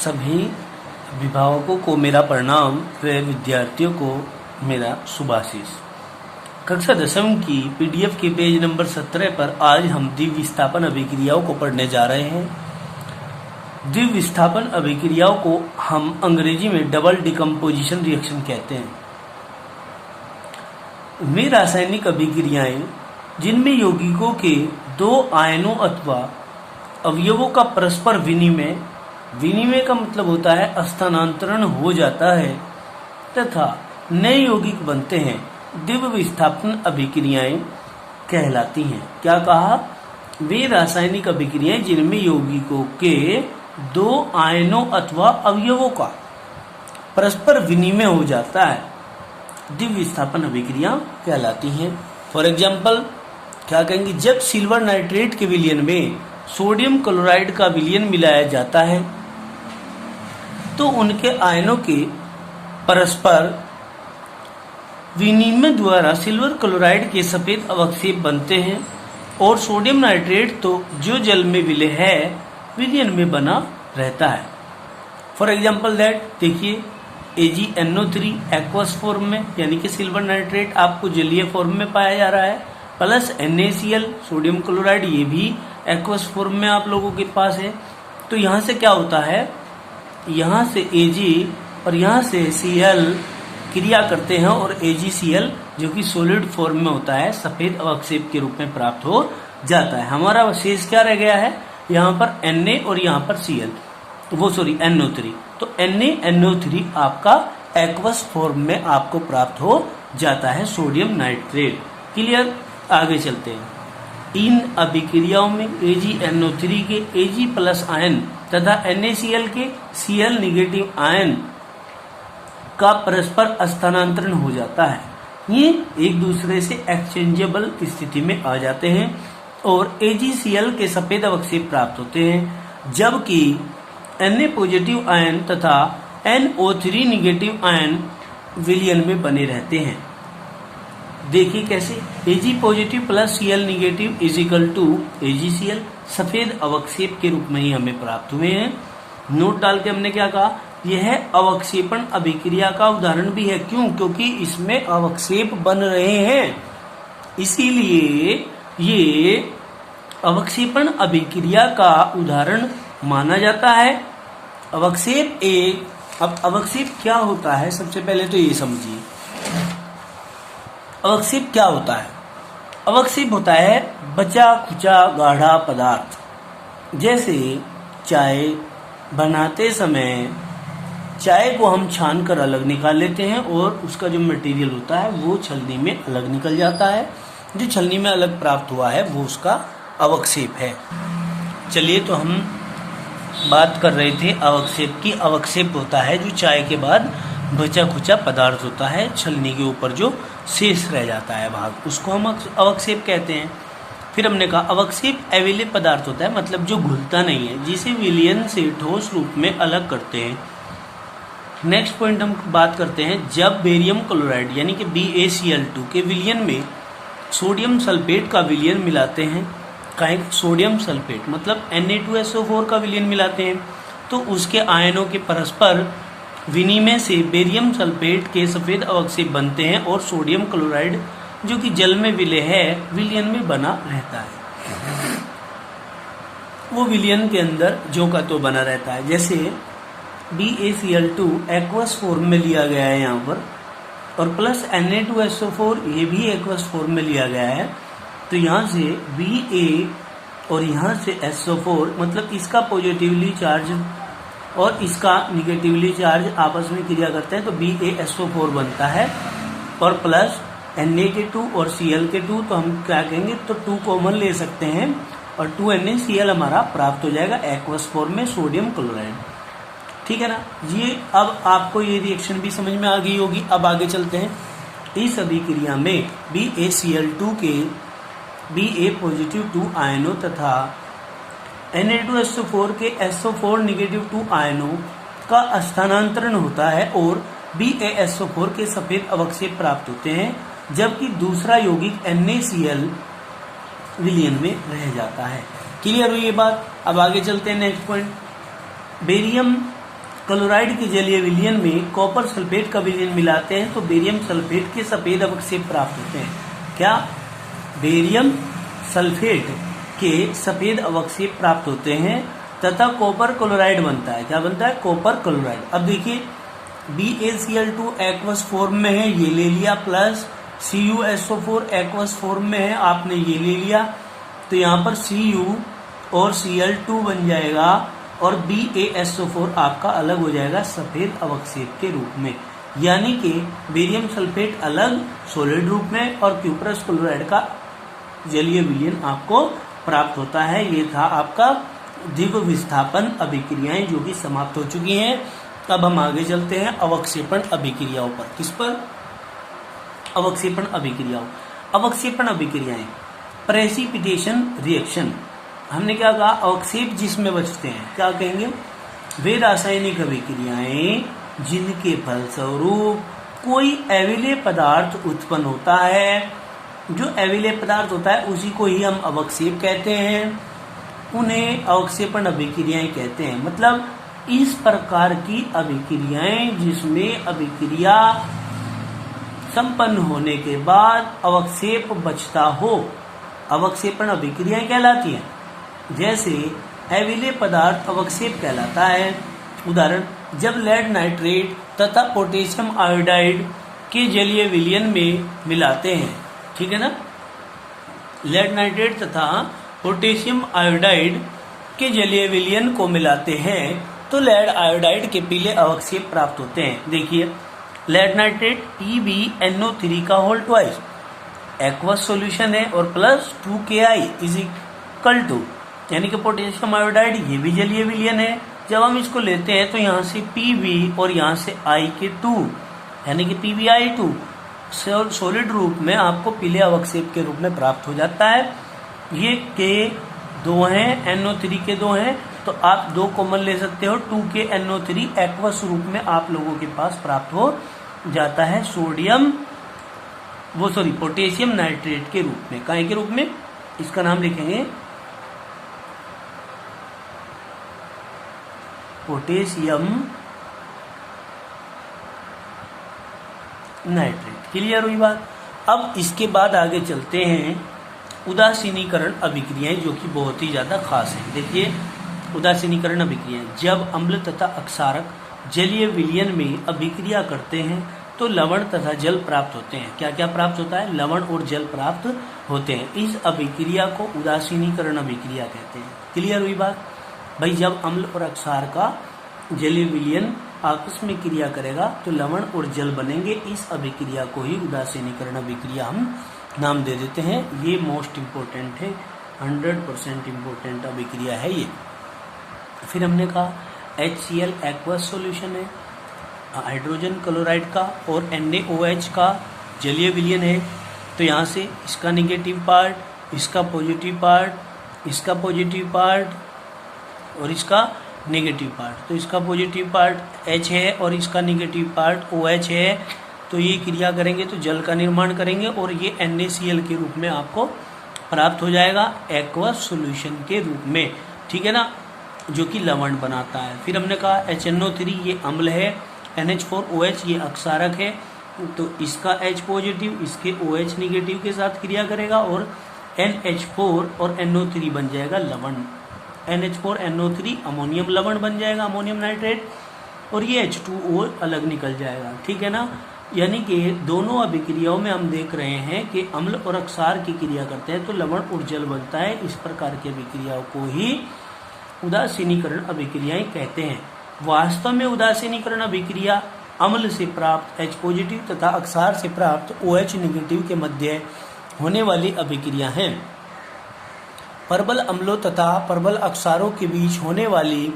सभी अभिभावकों को मेरा प्रणाम व विद्यार्थियों को मेरा शुभाशीष। कक्षा 10वीं की पीडीएफ के पेज नंबर 17 पर आज हम द्विविस्थापन अभिक्रियाओं को पढ़ने जा रहे हैं। द्विविस्थापन अभिक्रियाओं को हम अंग्रेजी में डबल डिकम्पोजिशन रिएक्शन कहते हैं। वे रासायनिक अभिक्रियाएं जिनमें यौगिकों के दो आयनों अथवा अवयवों का परस्पर विनिमय का मतलब होता है स्थानांतरण हो जाता है तथा नए यौगिक बनते हैं, द्विविस्थापन अभिक्रियाएं कहलाती हैं। क्या कहा? वे रासायनिक अभिक्रियाएं जिनमें यौगिकों के दो आयनों अथवा अवयवों का परस्पर विनिमय हो जाता है, द्विविस्थापन अभिक्रिया कहलाती हैं। फॉर एग्जाम्पल क्या कहेंगे? जब सिल्वर नाइट्रेट के विलयन में सोडियम क्लोराइड का विलयन मिलाया जाता है तो उनके आयनों के परस्पर विनिमय द्वारा सिल्वर क्लोराइड के सफेद अवक्षेप बनते हैं और सोडियम नाइट्रेट तो जो जल में विलय है विलयन में बना रहता है। फॉर एग्जाम्पल दैट देखिए AgNO3 एक्वस फॉर्म में यानी कि सिल्वर नाइट्रेट आपको जलीय फॉर्म में पाया जा रहा है, प्लस NaCl सोडियम क्लोराइड ये भी एक्वस फॉर्म में आप लोगों के पास है। तो यहाँ से क्या होता है, यहाँ से Ag और यहाँ से Cl क्रिया करते हैं और AgCl जो कि सॉलिड फॉर्म में होता है सफेद अवक्षेप के रूप में प्राप्त हो जाता है। हमारा शेष क्या रह गया है, यहाँ पर Na और यहाँ पर NO3। तो NaNO3 आपका एक्वस फॉर्म में आपको प्राप्त हो जाता है सोडियम नाइट्रेट। क्लियर? आगे चलते हैं। इन अभिक्रियाओं में AgNO3 के Ag प्लस आयन तथा NaCl के Cl निगेटिव आयन का परस्पर स्थानांतरण हो जाता है। ये एक दूसरे से एक्सचेंजेबल स्थिति में आ जाते हैं और AgCl के सफेद अवक्षेप प्राप्त होते हैं, जबकि Na पॉजिटिव आयन तथा NO3 निगेटिव आयन विलयन में बने रहते हैं। देखिए कैसे, Ag positive plus Cl negative is equal to AgCl सफेद अवक्षेप के रूप में ही हमें प्राप्त हुए हैं। नोट डाल के हमने क्या कहा, यह अवक्षेपण अभिक्रिया का उदाहरण भी है। क्यों? क्योंकि इसमें अवक्षेप बन रहे हैं, इसीलिए ये अवक्षेपण अभिक्रिया का उदाहरण माना जाता है। अवक्षेप अब अवक्षेप क्या होता है, सबसे पहले तो ये समझिए अवक्षेप क्या होता है। अवक्षेप होता है बचा खुचा गाढ़ा पदार्थ। जैसे चाय बनाते समय चाय को हम छान कर अलग निकाल लेते हैं और उसका जो मटेरियल होता है वो छलनी में अलग निकल जाता है। जो छलनी में अलग प्राप्त हुआ है वो उसका अवक्षेप है। चलिए, तो हम बात कर रहे थे अवक्षेप की। अवक्षेप होता है जो चाय के बाद बचा खुचा पदार्थ होता है, छलनी के ऊपर जो शेष रह जाता है भाग, उसको हम अवक्षेप कहते हैं। फिर हमने कहा अवक्षेप अविलय पदार्थ होता है, मतलब जो घुलता नहीं है, जिसे विलयन से ठोस रूप में अलग करते हैं। नेक्स्ट पॉइंट हम बात करते हैं, जब बेरियम क्लोराइड यानी कि BaCl2 के विलयन में सोडियम सल्फेट का विलयन मिलाते हैं, सोडियम सल्फेट मतलब Na2SO4 का विलयन मिलाते हैं, तो उसके आयनों के परस्पर विनिमय से बेरियम सल्फेट के सफेद अवक्षेप बनते हैं और सोडियम क्लोराइड जो कि जल में विलय है विलयन में बना रहता है। वो विलयन के अंदर जो का तो बना रहता है। जैसे BaCl2 एक्वस फॉर्म में लिया गया है यहाँ पर, और प्लस Na2SO4 ये भी एक्वस फॉर्म में लिया गया है। तो यहाँ से Ba और यहाँ से SO4 मतलब इसका पॉजिटिवली चार्ज और इसका निगेटिवली चार्ज आपस में क्रिया करते हैं तो BaSO4 बनता है, और प्लस Na के 2 और Cl के 2, तो हम क्या कहेंगे, तो 2 कॉमन ले सकते हैं और 2NaCl हमारा प्राप्त हो जाएगा एक्वस फॉर्म में सोडियम क्लोराइड। ठीक है ना। ये अब आपको ये रिएक्शन भी समझ में आ गई होगी। अब आगे चलते हैं। इस अभिक्रिया में BaCl2 के Ba पॉजिटिव 2 आयनों तथा Na2SO4 के SO4 निगेटिव 2 आयनों का स्थानांतरण होता है और BaSO4 के सफेद अवक्षेप प्राप्त होते हैं, जबकि दूसरा यौगिक NaCl विलयन में रह जाता है। क्लियर हुई ये बात। अब आगे चलते हैं नेक्स्ट पॉइंट। बेरियम क्लोराइड के जलीय विलयन में कॉपर सल्फेट का विलयन मिलाते हैं तो बेरियम सल्फेट के सफेद अवक्षेप प्राप्त होते हैं। क्या? बेरियम सल्फेट के सफेद अवक्षेप प्राप्त होते हैं तथा कॉपर क्लोराइड बनता है। क्या बनता है? Copper chloride. अब देखिए BaCl2 एक्वस फॉर्म में है, ये ले लिया, प्लस CuSO4 एक्वस फॉर्म में है, आपने ये ले लिया, तो यहाँ पर Cu और Cl2 बन जाएगा और BaSO4 आपका अलग हो जाएगा सफेद अवक्षेप के रूप में। यानी कि बेरियम सल्फेट अलग सॉलिड रूप में और क्यूप्रस क्लोराइड का जलीय विलयन आपको प्राप्त होता है। ये था आपका द्विग विस्थापन अभिक्रियाएं जो कि समाप्त हो चुकी हैं। अब हम आगे चलते हैं अवक्षेपण अभिक्रियाओं पर। किस पर? अवक्षेपण अभिक्रियाओं। अवक्षेपण अभिक्रियाएं, प्रेसिपिटेशन रिएक्शन। हमने क्या कहा? अवक्षेप जिसमें बचते हैं, क्या कहेंगे? वे रासायनिक अभिक्रियाएं जिनके फलस्वरूप कोई अविलेय पदार्थ उत्पन्न होता है। जो अविलेय पदार्थ होता है उसी को ही हम अवक्षेप कहते हैं, उन्हें अवक्षेपण अभिक्रियाएं कहते हैं। मतलब इस प्रकार की अभिक्रियाएं जिसमें अभिक्रिया संपन्न होने के बाद अवक्षेप बचता हो, अवक्षेपण अभिक्रियाएं कहलाती हैं। जैसे अविलेय पदार्थ अवक्षेप कहलाता है। उदाहरण, जब लेड नाइट्रेट तथा पोटेशियम आयोडाइड के जलीय विलयन में मिलाते हैं, ठीक है ना, लेड नाइट्रेट तथा पोटेशियम आयोडाइड के जलीय विलयन को मिलाते हैं तो लेड आयोडाइड के पीले अवक्षेप प्राप्त होते हैं। देखिए, लेड नाइट्रेट PbNO3 का होल ट्वाइस एक्वस सॉल्यूशन है और plus 2Ki is equal to, यानी कि पोटेशियम आयोडाइड ये भी जलीय विलयन है। जब हम इसको लेते हैं तो यहाँ से Pb और यहाँ से I के 2 यानी कि PbI2 सॉलिड रूप में आपको पीले अवक्षेप के रूप में प्राप्त हो जाता है। ये के 2 हैं, NO3 के 2 हैं, तो आप 2 कॉमन ले सकते हो। 2KNO3 एक्वस रूप में आप लोगों के पास प्राप्त हो जाता है पोटेशियम नाइट्रेट के रूप में। काहे के रूप में? इसका नाम लिखेंगे पोटेशियम नाइट्रेट। क्लियर हुई बात? अब इसके बाद आगे चलते हैं उदासीनीकरण अभिक्रियाएं जो कि बहुत ही ज्यादा खास है। देखिए, उदासीनीकरण अभिक्रियाएं, जब अम्ल तथा अक्षारक जलीय विलयन में अभिक्रिया करते हैं तो लवण तथा जल प्राप्त होते हैं। क्या क्या प्राप्त होता है? लवण और जल प्राप्त होते हैं। इस अभिक्रिया को उदासीनीकरण अभिक्रिया कहते हैं। क्लियर हुई बात? भाई, जब अम्ल और अक्षार का जलीय विलयन आपस में क्रिया करेगा तो लवण और जल बनेंगे। इस अभिक्रिया को ही उदासीनीकरण अभिक्रिया हम नाम दे देते हैं। ये मोस्ट इम्पोर्टेंट है, 100% इम्पोर्टेंट अभिक्रिया है ये। फिर हमने कहा HCl एक्वस सॉल्यूशन है, हाइड्रोजन क्लोराइड का और NaOH का जलीय विलयन है। तो यहाँ से इसका निगेटिव पार्ट, इसका पॉजिटिव पार्ट, इसका पॉजिटिव पार्ट और इसका नेगेटिव पार्ट। तो इसका पॉजिटिव पार्ट H है और इसका नेगेटिव पार्ट OH है। तो ये क्रिया करेंगे तो जल का निर्माण करेंगे और ये NaCl के रूप में आपको प्राप्त हो जाएगा एक्वस सॉल्यूशन के रूप में, ठीक है ना, जो कि लवण बनाता है। फिर हमने कहा HNO3 ये अम्ल है, NH4OH ये अक्षारक है। तो इसका H पॉजिटिव इसके OH निगेटिव के साथ क्रिया करेगा और NH4 और NO3 बन जाएगा लवण। NH4NO3 अमोनियम लवण बन जाएगा, अमोनियम नाइट्रेट, और ये H2O अलग निकल जाएगा, ठीक है ना। यानी कि दोनों अभिक्रियाओं में हम देख रहे हैं कि अम्ल और अक्षार की क्रिया करते हैं तो लवण और जल बनता है। इस प्रकार की अभिक्रियाओं को ही उदासीनीकरण अभिक्रियाएं कहते हैं। वास्तव में उदासीनीकरण अभिक्रिया अम्ल से प्राप्त H पॉजिटिव तथा अक्षार से प्राप्त OH निगेटिव के मध्य होने वाली अभिक्रिया हैं। प्रबल अम्लों तथा प्रबल अक्षारों के बीच होने वाली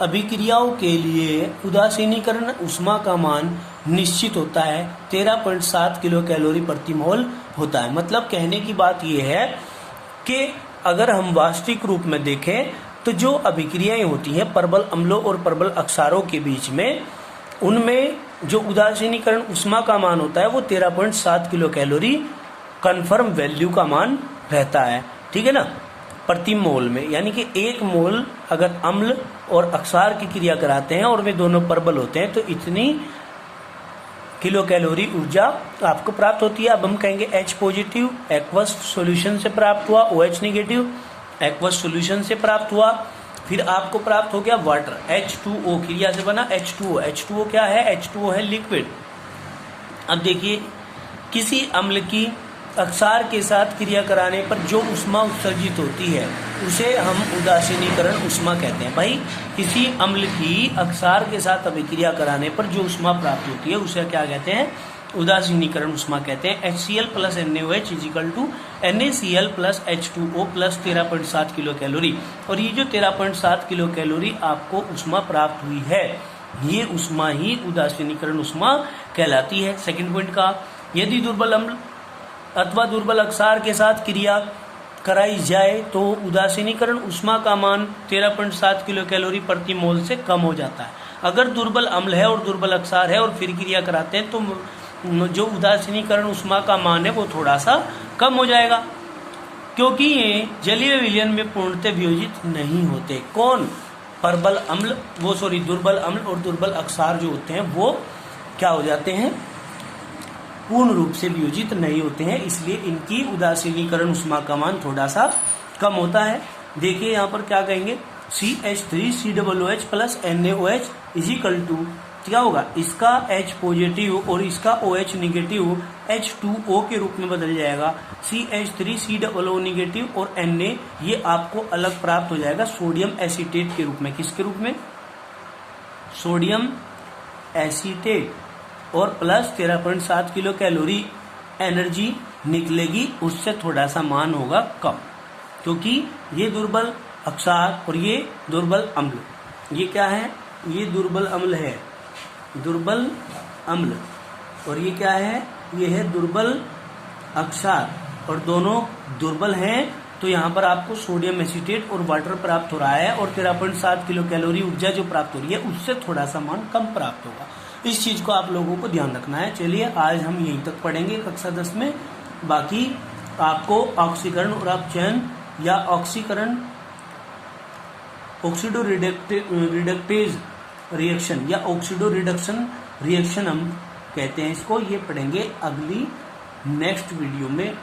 अभिक्रियाओं के लिए उदासीनीकरण ऊष्मा का मान निश्चित होता है, 13.7 किलो कैलोरी प्रति मोल होता है। मतलब कहने की बात यह है कि अगर हम वास्तविक रूप में देखें तो जो अभिक्रियाएं होती हैं प्रबल अम्लों और प्रबल अक्षारों के बीच में, उनमें जो उदासीनीकरण ऊष्मा का मान होता है वो 13.7 किलो कैलोरी कन्फर्म वैल्यू का मान रहता है, ठीक है ना। प्रति मोल में, यानी कि 1 मोल अगर अम्ल और अक्षार की क्रिया कराते हैं और वे दोनों प्रबल होते हैं तो इतनी किलो कैलोरी ऊर्जा आपको प्राप्त होती है। अब हम कहेंगे H पॉजिटिव एक्वस सॉल्यूशन से प्राप्त हुआ, OH निगेटिव एक्वस सॉल्यूशन से प्राप्त हुआ, फिर आपको प्राप्त हो गया वाटर, H2O क्रिया से बना H2O। H2O क्या है? H2O है लिक्विड। अब देखिए, किसी अम्ल की अक्षार के साथ क्रिया कराने पर जो उष्मा उत्सर्जित होती है उसे हम उदासीनीकरण उष्मा कहते हैं। भाई, किसी अम्ल की अक्षार के साथ अभिक्रिया कराने पर जो उष्मा प्राप्त होती है उसे क्या कहते हैं? उदासीनीकरण उष्मा कहते हैं। HCl plus NaOH is equal to NaCl plus H2O plus 13.7 kilocalorie. और ये जो 13.7 किलो कैलोरी आपको उष्मा प्राप्त हुई है, ये उष्मा ही उदासीनीकरण उष्मा कहलाती है। सेकंड पॉइंट का, यदि दुर्बल अम्ल अथवा दुर्बल अक्षार के साथ क्रिया कराई जाए तो उदासीनीकरण उष्मा का मान 13.7 किलो कैलोरी प्रति मोल से कम हो जाता है। अगर दुर्बल अम्ल है और दुर्बल अक्षार है और फिर क्रिया कराते हैं तो जो उदासीनीकरण उष्मा का मान है वो थोड़ा सा कम हो जाएगा, क्योंकि ये जलीय विलयन में पूर्णतः वियोजित नहीं होते। कौन? प्रबल अम्ल, दुर्बल अम्ल और दुर्बल अक्षार जो होते हैं वो क्या हो जाते हैं? पूर्ण रूप से वियोजित नहीं होते हैं, इसलिए इनकी उदासीनीकरण उष्मा का मान थोड़ा सा कम होता है। देखिए यहाँ पर क्या कहेंगे, CH3COOH plus NaOH is equal to क्या होगा? इसका H पॉजिटिव और इसका OH निगेटिव H2O के रूप में बदल जाएगा। CH3COO निगेटिव और Na ये आपको अलग प्राप्त हो जाएगा सोडियम एसीटेट के रूप में। किसके रूप में? Sodium acetate. और प्लस 13.7 किलो कैलोरी एनर्जी निकलेगी, उससे थोड़ा सा मान होगा कम, क्योंकि ये दुर्बल अक्षार और ये दुर्बल अम्ल, ये क्या है? ये दुर्बल अम्ल है, दुर्बल अम्ल, और ये क्या है? ये है दुर्बल अक्षार, और दोनों दुर्बल हैं तो यहाँ पर आपको सोडियम एसीटेट और वाटर प्राप्त हो रहा है और 13.7 किलो कैलोरी ऊर्जा जो प्राप्त हो रही है उससे थोड़ा सा मान कम प्राप्त होगा। इस चीज को आप लोगों को ध्यान रखना है। चलिए आज हम यहीं तक पढ़ेंगे कक्षा 10 में। बाकी आपको ऑक्सीकरण और अपचयन या ऑक्सीकरण ऑक्सीडो रिडक्टेज रिएक्शन या ऑक्सीडो रिडक्शन रिएक्शन हम कहते हैं इसको, ये पढ़ेंगे अगली नेक्स्ट वीडियो में।